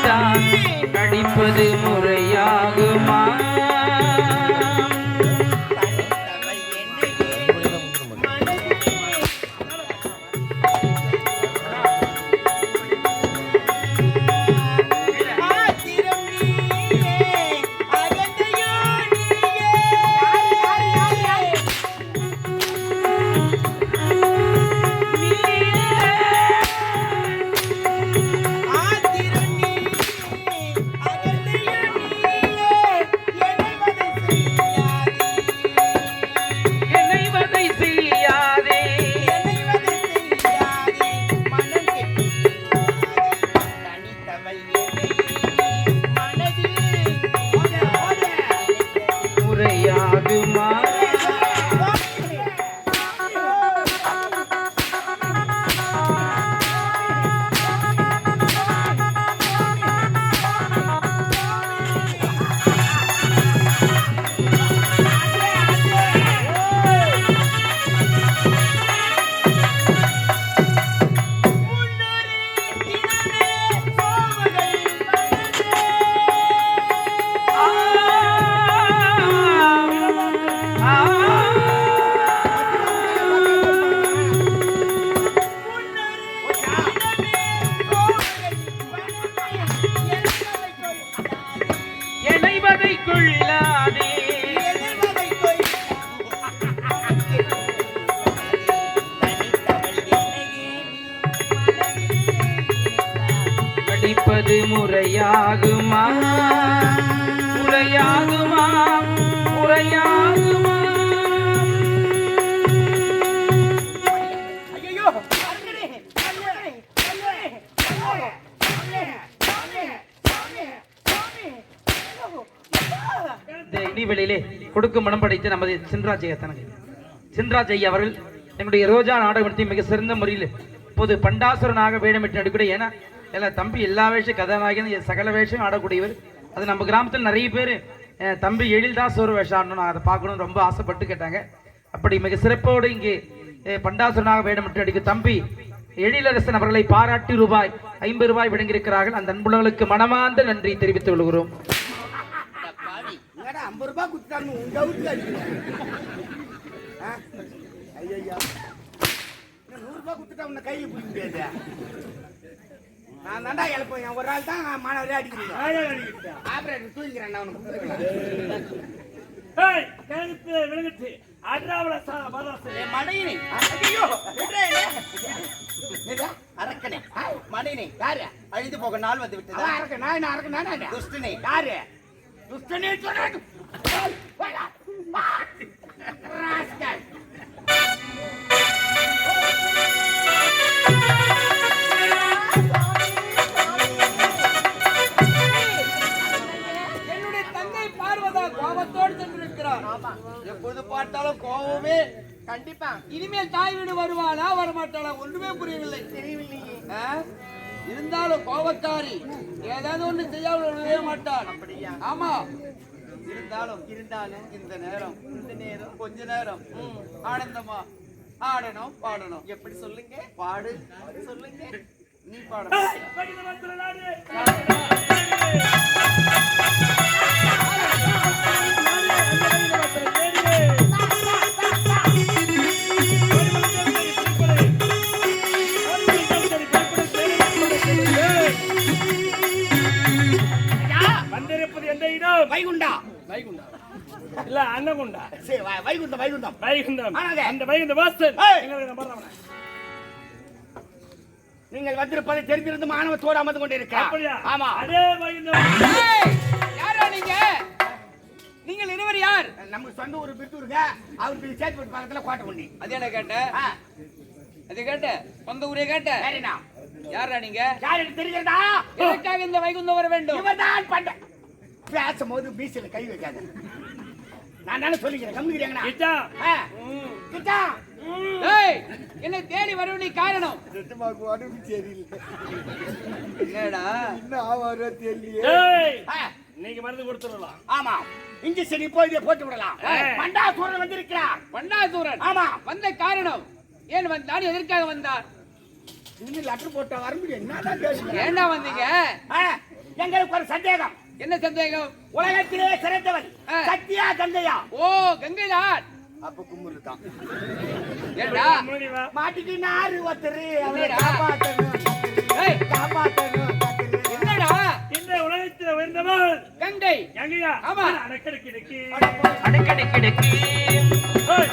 தான் கடிப்பது முறையாகுமா? கடிப்பது முறையாகுமா? முறையாகுமா? முறையாகுமா? இடைவெளியிலே கொடுக்கும் மனம் படைத்து நமது சின்ராஜ் ஐயா அவர்கள் எங்களுடைய ரோஜா நாடகத்தை மிக சிறந்த முறையில் இப்போது பண்டாசுரனாக வேடமிட்டு நடிக்கூடிய, ஏன்னா எல்லாம் தம்பி எல்லா வேஷம் கதாநாயகன் சகல வேஷம் ஆடக்கூடியவர். அது நம்ம கிராமத்தில் நிறைய பேர் தம்பி எழில்தான் சோறு வேஷம் ஆடணும், நான் அதை பார்க்கணும்னு ரொம்ப ஆசைப்பட்டு கேட்டாங்க. அப்படி மிக சிறப்போடு இங்கே பண்டாசுரனாக வேடமிட்டு நடிக்கும் தம்பி எழிலரசன் அவர்களை பாராட்டி ரூபாய் 50 வழங்கியிருக்கிறார்கள். அந்த அன்புள்ளவர்களுக்கு மனமார்ந்த நன்றி தெரிவித்துக் கொள்கிறோம். 50 ரூபாய் குடுத்தாங்க உங்க வீட்டுல ஐயா 100 ரூபாய் குடுத்துட்டா உன்னை கையில பிடிக்க முடியாது. நான் தாண்டா எழுப்பேன், ஒரு ஆள் தான் மாணவரே அடிக்கிறீங்க. ஆபரேட்டர் தூங்கிக்கிறேன் அரக்கனே மடையினை யாரு அழிந்து போக நாள் வந்து விட்டது. அரக்கனா துஷ்டனே யாரு? துஷ்டனே சொல்றாங்க. என்னுடைய தங்கை பார்வதா கோபத்தோடு சென்றிருக்கிறார். எப்போது பார்த்தாலும் கோபமே. கண்டிப்பா இனிமேல் தாய் வீடு வருவாளா வரமாட்டாளா ஒன்றுமே புரியவில்லை. தெரியவில்லையே. இருந்தாலும் கோபக்காரி, ஏதாவது ஒண்ணு செய்யாமல் விடவே மாட்டாள். அப்படியா? ஆமா. இருந்தாலும் இந்த நேரம் கொஞ்ச நேரம் ஆனந்தமா ஆடணும் பாடணும். எப்படி சொல்லுங்க? பாடு சொல்லுங்க. நீ பாடு. வைகுண்டா வைகுண்டா இல்ல அன்னகுண்டா. சரி வைகுண்டம் வைகுண்டம் வைகுண்டம் அந்த வைகுண்ட வாசல் நீங்கள் வந்திருப்பதை தெரிந்திருந்து மாணவத்தோடு அமர்ந்து கொண்டிருக்க. ஆமா அதே வைகுண்டம். யாரா நீங்க? நீங்கள் இருவர் யார்? நமக்கு சொந்த ஒரு பிரித்தூருங்க. அவருக்கு சேத்பட்டு பக்கத்துல கோட்டை கொண்டி. அது என்ன கேட்ட? அது கேட்ட சொந்த ஊரே கேட்ட. சரிண்ணா. யாரா நீங்க? யாருக்கு தெரிகிறதா? எதற்காக இந்த வைகுண்டம் வர வேண்டும்? இவர்தான் பண்ட பேசும்போது பீசில கை வைக்காத. நான் தானே சொல்லிக்கிறேன். கம்மிக்கிறீங்களா? என்னை தேடி வரவேண்டிய காரணம் நீங்க மருந்து கொடுத்துடலாம். ஆமா இன்ஜெக்ஷன் இப்போ இதை போட்டு விடலாம். பண்டாசூரன் வந்திருக்கிறார். பண்டாசூரன்? ஆமா. வந்த காரணம் ஏன் வந்தார்? எதற்காக வந்தார்? லெட்டர் போட்டா வர முடியும். ஏண்டா வந்தீங்க? எங்களுக்கு ஒரு சந்தேகம். என்ன சந்தேகம்? உலகத்திலே சிறந்தவள் சத்தியா கங்கையா? ஓ, கங்கைதான். அப்ப கும்புரு தான். ஏண்டா மாட்டிக்கு நாறு ஒருத்தரு அவரை என்னடா? காப்பாத்தணும். ஏய், காப்பாத்தணும். என்னடா இந்த உலகத்தில் உயர்ந்தவள் கங்கை? கங்கையா? ஆமா. அடக்கடக்கிடக்கி. அடக்கடக்கிடக்கி. ஏய்,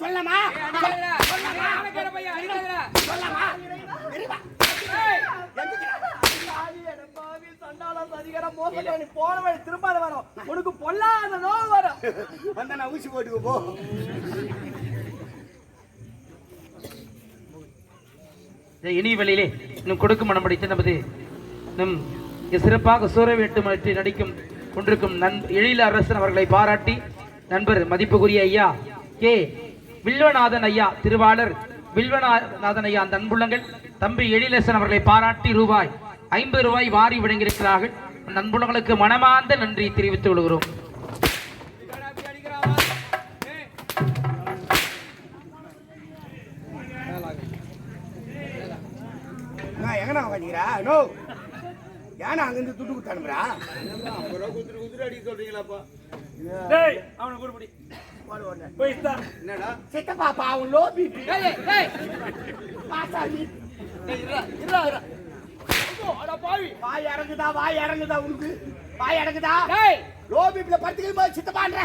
சொல்லமா? உனக்கு பொல்லாத நோய் வரும். வந்த நான் ஊசி போட்டுக்கு போ. இனிய வழியிலே இன்னும் கொடுக்கும் மனம் படித்த நமது நம் சிறப்பாக சூறவேட்டு நடிக்கும் கொண்டிருக்கும் எழில அரசன் அவர்களை பாராட்டி நண்பர் மதிப்புக்குரிய ஐயா கே வில்வநாதன் ஐயா, திருவாளர் வில்வநாதன் ஐயா அந்த அன்புள்ளங்கள் தம்பி எழிலரசன் அவர்களை பாராட்டி ரூபாய் 50 வாரி வழங்கியிருக்கிறார்கள். நண்புள்ளங்களுக்கு மனமார்ந்த நன்றி தெரிவித்துக் கொள்கிறோம். எங்கண்ணா வாங்கிக்கிறா? நோ ஏன்னா அங்கிருந்து துட்டு கொடுத்து அனுப்புறா? டேய், அவனை கூப்பிடு. போய்டா. என்னடா சித்தப்பா பாவம் லோ பிபி. டேய் டேய் பாசாமி இருடா இருடா. அட பாவி, வாய் இறங்குதா உனக்கு? வாய் இறங்குதா? டேய் லோ பிபில படுத்துக்கு போய் சித்தப்பான்ற.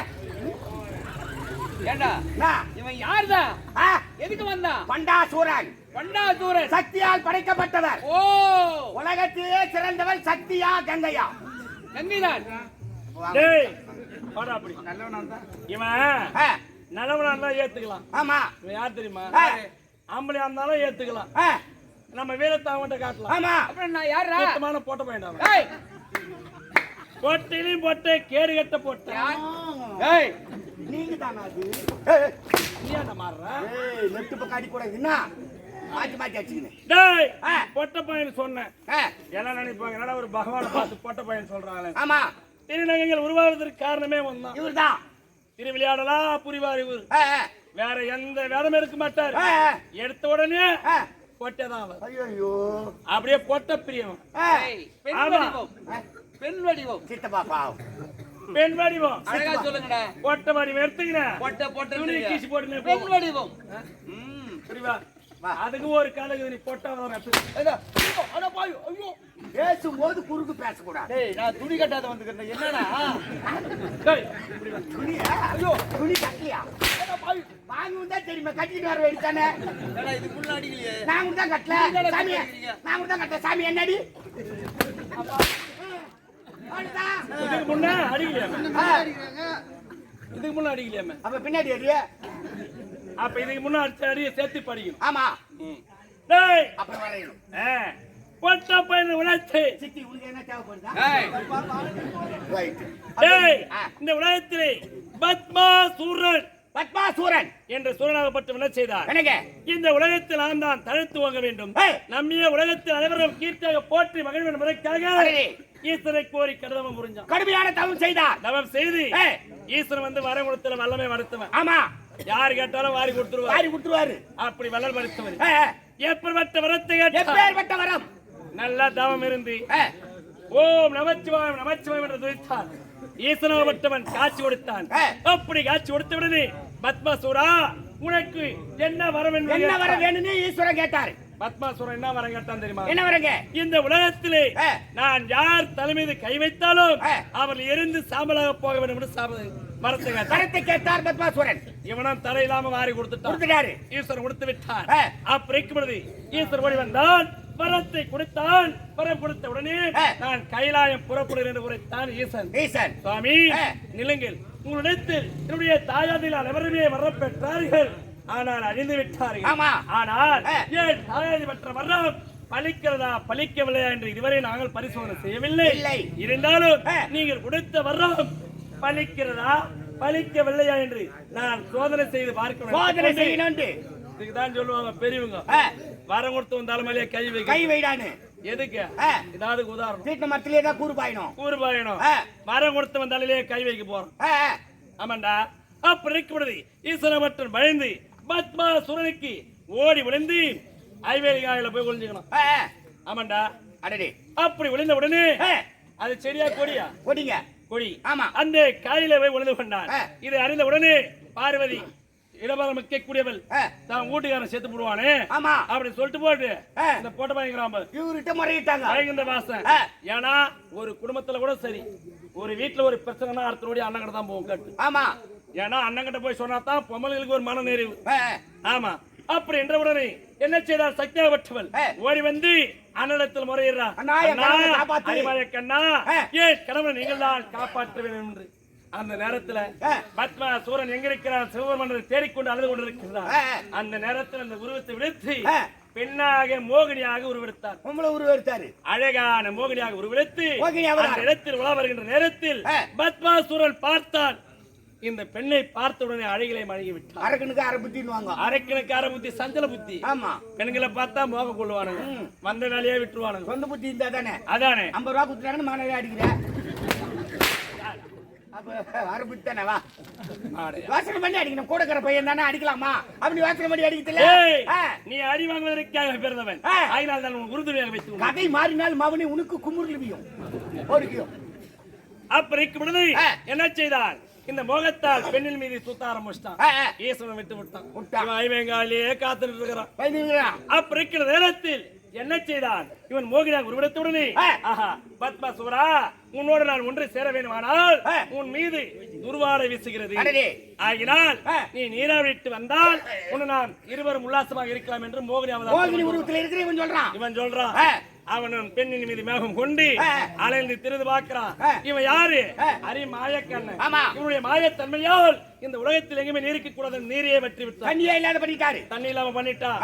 ஏண்டா இவன் யாருடா? எதுக்கு வந்தான்? பண்டாசூரன். பண்டாசூரன் சக்தியால் படைக்கப்பட்டவர். ஓ, உலகத்திலே சிறந்தவர் சக்தியா கங்கையா? கங்கைதான். டேய், வாடா அப்படி. நல்லவனா தான் இவன் நல்லவனா இருந்தா ஏத்துக்கலாம். ஆமா. இவன் யார் தெரியுமா? ஆம்பளையா இருந்தாலும் ஏத்துக்கலாம். நம்ம வீரத்தை அவன்கிட்ட காட்டலாம். ஆமா. அப்புறம் நான் யாரா? சுத்தமான போட்ட பையன். டேய் பொட்டிலையும் போட்டு கேடு கட்ட போட்ட. டேய் நீங்க தானா அது? நீ என்ன மாறுற? ஏய் நெட்டு பக்கம் அடி கூடாது. என்ன மாத்தி அடிச்சுக்கினே. டேய், பொட்ட பையன் சொன்னேன். ஆ, எல்லாம் நினைப்பாங்க என்னடா ஒரு பகவானை பார்த்து பொட்ட பையன் சொல்றாங்களே. ஆமா. திருநங்கைகள் உருவாவதற்கு காரணமே ஒண்ணுதான். இவர்தான். திருவிளையாடலா புரிவார் இவர். வேற எந்த வேதமே இருக்க மாட்டார். எடுத்த உடனே பொட்டதான் அவர். ஐயோ, அப்படியே பொட்ட பிரியம். டேய் பெண் ஆமா. வடிவம். பெண் வடிவம். சித்தப்பா பாவம். பெண் வடிவம். அழகா சொல்லுங்கடா. பொட்ட வடிவம் எடுத்துக்கிறேன். பொட்ட துணி கீசி போட்டுனே பெண் வடிவம். புரிவா? அதுக்கு ஒரு கலகு நீ பொட்டா வர. ஏடா அட பாவி. ஐயோ பேசும்போது குறுக்கு பேசக்கூடாது. டேய் நான் துணி கட்டாத வந்துக்கிறேன் என்னடா டேய், துணியா? ஐயோ, துணி கட்டலையா? வாங்கி தான் தெரியுமா, கட்டிட்டு வர வேண்டியதானே. என்னடா இது முள்ள அடிக்கலையே நான் தான் கட்டல சாமி, நான் தான் கட்டல சாமி. என்னடி இதுக்கு முன்ன அடிக்கலையாமே அப்ப பின்னாடி அடியே. அப்ப இதுக்கு முன்ன அடிச்ச அடிய சேர்த்து படிக்கணும். ஆமா, டேய் அப்புறம் வரையணும். கொட்ட பையன் உழைச்சு சித்தி உனக்கு என்ன தேவைப்படுதா? ஏய் ரைட். டேய் இந்த உலகத்திலே பத்மாசூரன் பத்மாசூரன் என்ற சூரனாகப்பட்ட என்ன செய்தார்? என்னங்க? இந்த உலகத்தில் நான் தான் தழைத்து வாங்க வேண்டும், ஏய். நம்மைய உலகத்தில் அனைவரும் கீர்த்தியாக போற்றி மகிழ் வேண்டும் என்பதற்காக அடடே. ஈஸ்வரை கோரி கடதவம் புரிஞ்சான். கடுமையான தவம் செய்தார். தவம் செய்து ஏய். ஈஸ்வரன் வந்து வரம் கொடுத்தல வல்லமை மறுத்தவன். ஆமா, யாரு கேட்டாலும் வாரி கொடுத்துருவார். வாரி கொடுத்துருவாரு. அப்படி வல்லல் மறுத்தவர். ஏ, எப்பேற்பட்ட வரத்தை கேட்டார்? எப்பேற்பட்ட வரம்? நல்லா தவம் இருந்து ஏ, ஓம் நமச்சிவாயம் நமச்சிவாயம் என்று துதித்தார். ஈசனாகப்பட்டவன் காட்சி கொடுத்தான். அப்படி காட்சி கொடுத்த உடனே பத்மாசூரா உனக்கு என்ன வரம் என்று என்ன வரம் கேட்டார். வேணும்னு ஈஸ்வரன் கேட்டாரு. பத்மாசூரன் என்ன வரம் கேட்டான் தெரியுமா? என்ன வரங்க? இந்த உலகத்திலே நான் யார் தலைமீது கை வைத்தாலும் அவர் எரிந்து சாம்பலாக போக வேண்டும் என்று மரத்தை கேட்டார். வரத்தை கேட்டார் பத்மாசூரன். இவனும் தலை இல்லாம வாரி கொடுத்துட்டாரு. ஈஸ்வரன் கொடுத்து விட்டார். அப்படி ஈஸ்வரன் ஓடி வந்தான், வரத்தை கொடுத்தான். வரம் கொடுத்த உடனே நான் கைலாயம் புறப்படுகிறேன் என்று உரைத்தான் ஈசன். ஈசன் சுவாமி நிலுங்கள், உங்களிடத்தில் என்னுடைய தாயாதில் அனைவருமே வரம் பெற்றார்கள், ஆனால் அழிந்து விட்டார்கள். ஆமா. ஆனால் ஏன் தாயாதி பெற்ற வரம் பலிக்கிறதா பலிக்கவில்லையா என்று இதுவரை நாங்கள் பரிசோதனை செய்யவில்லை. இல்லை. இருந்தாலும் நீங்கள் கொடுத்த வரம் பலிக்கிறதா பலிக்கவில்லையா என்று நான் சோதனை செய்து பார்க்கணும். சோதனை செய்யணும். இதுக்குதான் சொல்லுவாங்க பெரியவங்க, வரம் கொடுத்து வந்தாலும் மேலே கை வைடானு. எதுக்கு? ஏதாவது உதாரணம், வீட்டு மரத்திலே தான் கூறு பாயணும். கூறு பாயணும். வரம் கொடுத்து வந்தாலே கை வைக்க போறோம். ஆமாண்டா. அப்படி இருக்கப்படுது ஈஸ்வரமற்றன் பயந்து பத்மாசுரனுக்கு ஓடி விழுந்து ஐவேலி காயில போய் ஒளிஞ்சுக்கணும். ஆமாண்டா. அடடே. அப்படி விழுந்த உடனே அது செடியா கொடியா? கொடிங்க. கொடி. ஆமா. அந்த காயில போய் விழுந்து கொண்டான். இதை அறிந்த உடனே பார்வதி இடபாலம் வைக்கக்கூடியவள் தான் வீட்டுக்காரன் செத்து போடுவானே, ஆமா, அப்படி சொல்லிட்டு போட்டு இந்த போட்ட பயங்கராம இவர்கிட்ட முறையிட்டாங்க. பயங்கர வாசம். ஏன்னா ஒரு குடும்பத்துல கூட சரி, ஒரு வீட்டுல ஒரு பிரச்சனைனா அடுத்தோடைய அண்ணன் கிட்ட தான் போகும் கட்டு. ஆமா. ஏன்னா அண்ணன் கிட்ட போய் சொன்னா தான் பொம்மலுக்கு ஒரு மன நிறைவு. ஆமா. அப்படி என்ற உடனே என்ன செய்தார்? சக்தியாகப்பட்டவள் ஓடி வந்து அண்ணனிடத்தில் முறையிடுறார். கண்ணா, ஏன் கடவுளை நீங்கள் தான் காப்பாற்ற வேண்டும் என்று. அந்த நேரத்துல பத்மாசூரன் எங்க இருக்கிறார்? சிவபெருமானை தேடிக்கொண்டு அழுது கொண்டிருக்கிறார். அந்த நேரத்தில் அந்த உருவத்தை விடுத்து பெண்ணாக மோகினியாக உருவெடுத்தார். உருவெடுத்தாரு. அழகான மோகினியாக உருவெடுத்து அந்த இடத்தில் உலா வருகின்ற நேரத்தில் பத்மாசூரன் பார்த்தான். இந்த பெண்ணை பார்த்த உடனே அழகிலே மழகி விட்டார். அரக்கனுக்கு அரை புத்தின்னு அரக்கனுக்கு அரை புத்தி சஞ்சல புத்தி. ஆமா. பெண்களை பார்த்தா மோக கொள்வானுங்க, வந்த வேலையே விட்டுருவானுங்க. சொந்த புத்தி இருந்தா தானே. அதானே 50 ரூபா குத்துறாங்கன்னு மானவே அடிக்கிறேன். அப்ப அரை புத்தி தானே. வா யோசனை பண்ணி அடிக்கணும். கூடக்கிற பையன் தானே அடிக்கலாமா? அப்படி யோசனை பண்ணி அடிக்கல. நீ அடி வாங்குவதற்காக பிறந்தவன், அதனால் தான் உறுதுணையாக வைத்து கதை மாறினால் மவனி உனக்கு குமுறுவியும் ஓடிக்கும். அப்படி இருக்கும் என்ன செய்தான்? இந்த மோகத்தால் பெண்ணின் மீது சுத்த ஆரம்பிச்சான். ஈஸ்வரன் விட்டு விட்டான். ஐவேங்காலியே காத்துட்டு இருக்கிறான். அப்படி இருக்கிற நேரத்தில் என்ன செய்தான்? இவன் மோகினியாக உருவெடுத்தவுடனே பத்மாசூரா, உன்னோடு நான் ஒன்று சேர வேண்டுமானால் உன் மீது துர்வாடை வீசுகிறது. ஆகினால் நீ நீராவிட்டு வந்தால் உன்னை நான் இருவரும் உல்லாசமாக இருக்கலாம் என்று மோகினி உருவத்தில் இருக்கிற இவன் சொல்றான். அவன் பெண்ணின் மீது மேகம் கொண்டு அலைந்து திருந்து பார்க்கிறான். இவன் யாரு? அரி மாயக்கண்ணன். இவனுடைய மாயத்தன்மையால் இந்த உலகத்தில் எங்குமே நீரிக்க கூடாது நீரையே வெற்றி விட்டான். தண்ணியே இல்லாத பண்ணிட்டாரு. தண்ணி இல்லாம பண்ணிட்டான்.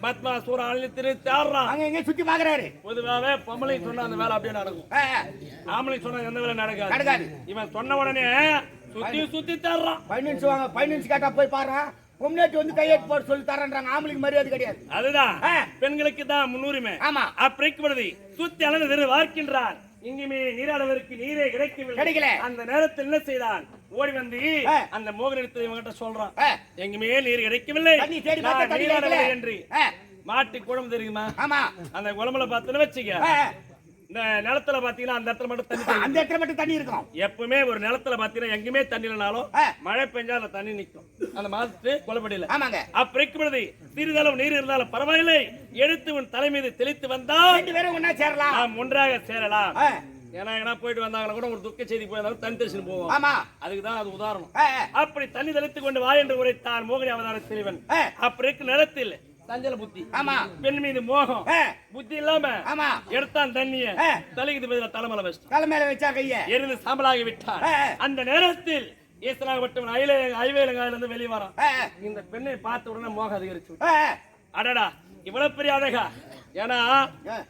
பத்மாசூரன் அலைந்து திருந்து தேடுறான். அங்க எங்க சுத்தி பாக்குறாரு. பொதுவாவே பொம்பளை சொன்னா அந்த வேலை அப்படியே நடக்கும், ஆம்பளை சொன்னா எந்த வேலை நடக்காது. இவன் சொன்ன உடனே சுத்தி சுத்தி தேடுறான். பைனான்ஸ் வாங்க, பைனான்ஸ் கேட்டா போய் பாரு. பொம்னாட்டி வந்து கையெழுத்து போட்டு சொல்லி தரேன்றாங்க. ஆம்பளைக்கு மரியாதை கிடையாது. அதுதான் பெண்களுக்கு தான் முன்னுரிமை. ஆமா. அப்படி சுத்தி அளந்து பார்க்கின்றான். இங்குமே நீராடவருக்கு நீரே கிடைக்கல. அந்த நேரத்தில் என்ன செய்தான்? ஓடி வந்து அந்த மோகனிடத்தை இவங்கிட்ட சொல்றான், எங்குமே நீர் கிடைக்கவில்லை என்று. மாட்டு குழம்பு தெரியுமா? ஆமா. அந்த குழம்புல பார்த்துன்னு வச்சுக்க, இந்த நிலத்துல பாத்தீங்கன்னா அந்த இடத்துல மட்டும் தண்ணி அந்த இடத்துல மட்டும் தண்ணி இருக்கும். எப்பவுமே ஒரு நிலத்துல பாத்தீங்கன்னா எங்குமே தண்ணி இல்லைனாலும் மழை பெஞ்சா அந்த தண்ணி நிக்கும் அந்த மாதிரி கொலப்படியில. ஆமாங்க. அப்படி சிறிதளவு நீர் இருந்தாலும் பரவாயில்லை, எடுத்து உன் தலை மீது தெளித்து வந்தால் 2 பேரும் ஒண்ணா சேரலாம். நாம் ஒன்றாக சேரலாம். ஏன்னா எங்கன்னா போயிட்டு வந்தாங்கன்னா கூட ஒரு துக்க செய்தி போயிருந்தாலும் தண்ணி தெளிச்சு போவோம். ஆமா, அதுக்குதான் அது உதாரணம். அப்படி தண்ணி தெளித்துக் கொண்டு வா என்று உரைத்தான் மோகினி அவதார தெளிவன். அப்படி இருக்க நிலத்தில் சஞ்சல புத்தி, ஆமா, பெண் மீது மோகம், புத்தி இல்லாம ஆமா, எடுத்தான் தண்ணிய தலைக்கு பதிலா தலைமையில வச்சு தலைமையில வச்சா கைய எரிந்து சாம்பலாகி விட்டான். அந்த நேரத்தில் ஈசனாகப்பட்டவன் ஐவேலங்காயில இருந்து வெளியே வரான். இந்த பெண்ணை பார்த்த உடனே மோகம் அதிகரிச்சு, அடடா இவ்வளவு பெரிய அழகா, ஏன்னா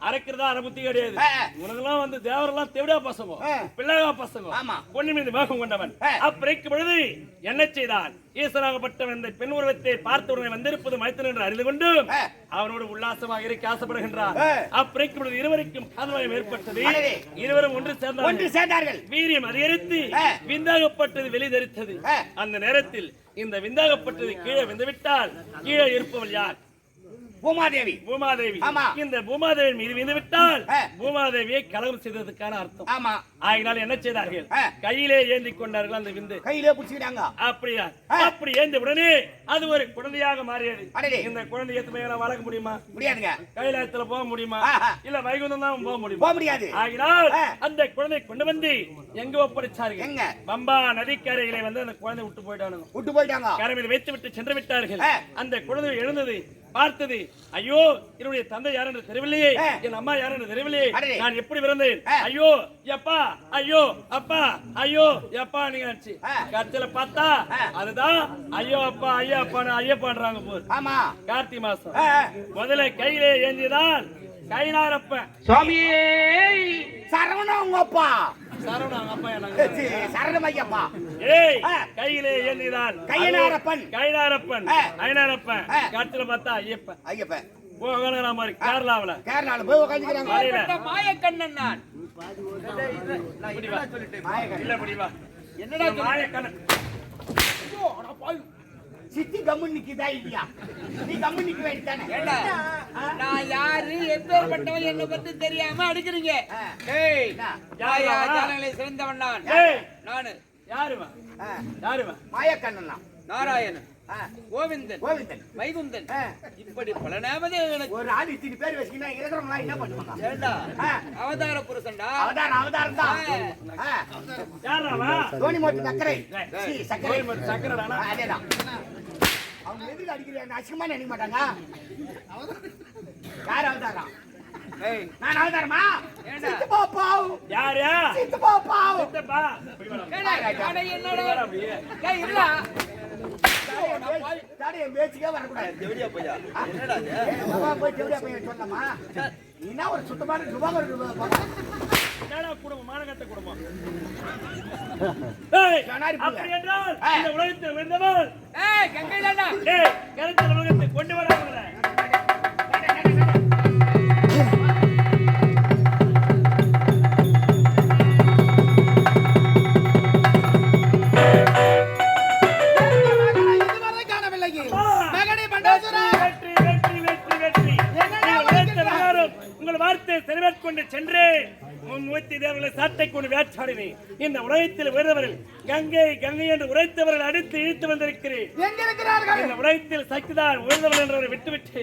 அரைக்கிறதா அரை புத்தி கிடையாது. உனக்கெல்லாம் வந்து தேவரெல்லாம் தெவிடா பசங்க, பிள்ளைகா பசங்க, பொண்ணு மீது மோகம் கொண்டவன். அப்பறைக்கும் பொழுது என்ன செய்தான்? ஈசனாகப்பட்டவன் இந்த பெண் உருவத்தை பார்த்த உடனே வந்திருப்பது மைத்தன் என்று அறிந்து கொண்டு அவனோடு உல்லாசமாக இருக்க ஆசைப்படுகின்றான். அப்பறைக்கும் பொழுது இருவருக்கும் காதல்வயம் ஏற்பட்டது. இருவரும் ஒன்று சேர்ந்தார்கள். வீரியம் அதிகரித்து விந்தாகப்பட்டது வெளிதரித்தது. அந்த நேரத்தில் இந்த விந்தாகப்பட்டது கீழே விந்துவிட்டால் கீழே இருப்பவள் யார்? பூமாதேவி. பூமாதேவி. இந்த பூமாதேவி மீது விழுந்து விட்டால் பூமாதேவியை கலகம் செய்ததுக்கான அர்த்தம். ஆமா. ஆகினால் என்ன செய்தார்கள்? கையிலே ஏந்தி கொண்டார்கள். அந்த விந்து கையிலே பிடிச்சிட்டாங்க. அப்படியா? அப்படி ஏந்த உடனே அது ஒரு குழந்தையாக மாறியது. இந்த குழந்தை எத்தனை வளர்க்க முடியுமா? முடியாதுங்க. கைலாயத்துல போக முடியுமா? இல்ல வைகுந்தம் தான் போக முடியுமா? போக முடியாது. ஆகினால் அந்த குழந்தை கொண்டு வந்து எங்க ஒப்படைச்சார்கள்? எங்க? பம்பா நதிக்கரையிலே வந்து அந்த குழந்தை விட்டு போயிட்டாங்க. கரை மீது வைத்து விட்டு சென்று விட்டார்கள். அந்த குழந்தை எழுந்தது, பார்த்தது, ஐயோ என்னுடைய தந்தை யார் என்று தெரியவில்லையே, என் அம்மா யார் என்று தெரியவில்லையே, நான் எப்படி பிறந்தேன், ஐயோ அப்பா, ஐயோ அப்பா, ஐயோ அப்பா நீங்க கட்சியில பார்த்தா அதுதான் ஐயோ அப்பா ஐயா அப்பா ஐயப்பான்றாங்க போது. ஆமா, கார்த்திகை மாசம் முதல்ல கையிலே ஏந்திதான் கைனாரப்பன் சுவாமியே சரவணா உங்க அப்பா, சரவணா அப்பா எனக்கு சரணம் ஐயப்பா. ஏய் கையிலே ஏந்திதான் கைனாரப்பன் ஐனாரப்பன் காட்டுல பார்த்தா ஐயப்பன் போகற மாதிரி கேரளாவுல போய் உட்கார்ந்துக்கறாங்க. மாயக்கண்ணன் நான். இல்ல முடிவா என்னடா மாயக்கண்ணன்? சித்தி கம்மன் நிக்குதா இல்லையா? நீ கம்மன் நிக்க வேண்டியதானே? ஏண்டா நான் யாரு எப்பேற்பட்டவன் என்ன பத்தி தெரியாம அடிக்கிறீங்க? ஏய் யாயா ஜனங்களை சிறந்தவன் நான். நானு யாருமா? மாயக்கண்ணன், நாராயணன், கோவிந்தன், வைகுந்தன், இப்படி பல நாமதே எனக்கு. ஒரு ஆள் இத்தனை பேர் வச்சினா இருக்கிறவங்க என்ன பண்ணுவாங்க? ஏண்டா அவதார புருஷன்டா. அவதாரம் தான். யாரவா? தோனி மோட்டு சக்கரை. சக்கரை சக்கரைடா. அதேதான். அவங்க எதுக்கு அடிக்கிறாங்க? அசிங்கமா நினைக்க மாட்டாங்க. யார் அவதாரம்? ஏய் நான் அவதாரமா? சித்தப்பா பாவ். யாரு? சித்தப்பா பாவ். சித்தப்பா. ஏடா அட என்னடா? ஏய் இல்ல. தாடிய மேட்ச்க்கே வர கூடாது. தேவடியா பையா. என்னடா இது? பாபா போய் தேவடியா பையா சொன்னமா? நீனா ஒரு சுத்தமான சுபாகர் என்னடா குடும்பம், மானகட்ட குடும்பம். ஏய் அப்படி என்றால் இந்த உலகத்தில் விழுந்தவள் ஏய் கங்கைலண்ணா. ஏய் கருத்து உலகத்தை கொண்டு வராங்கற. உங்கள் வார்த்தை சென்று சென்று முன்வைத்து தேவர்களை சாட்டை கொண்டு வேற்றாடினேன். இந்த உலகத்தில் உயர்ந்தவர்கள் கங்கை கங்கை என்று உரைத்தவர்கள் அடித்து இழுத்து வந்திருக்கிறேன். இந்த உலகத்தில் சக்திதான் உயர்ந்தவர்கள் என்றவரை விட்டுவிட்டு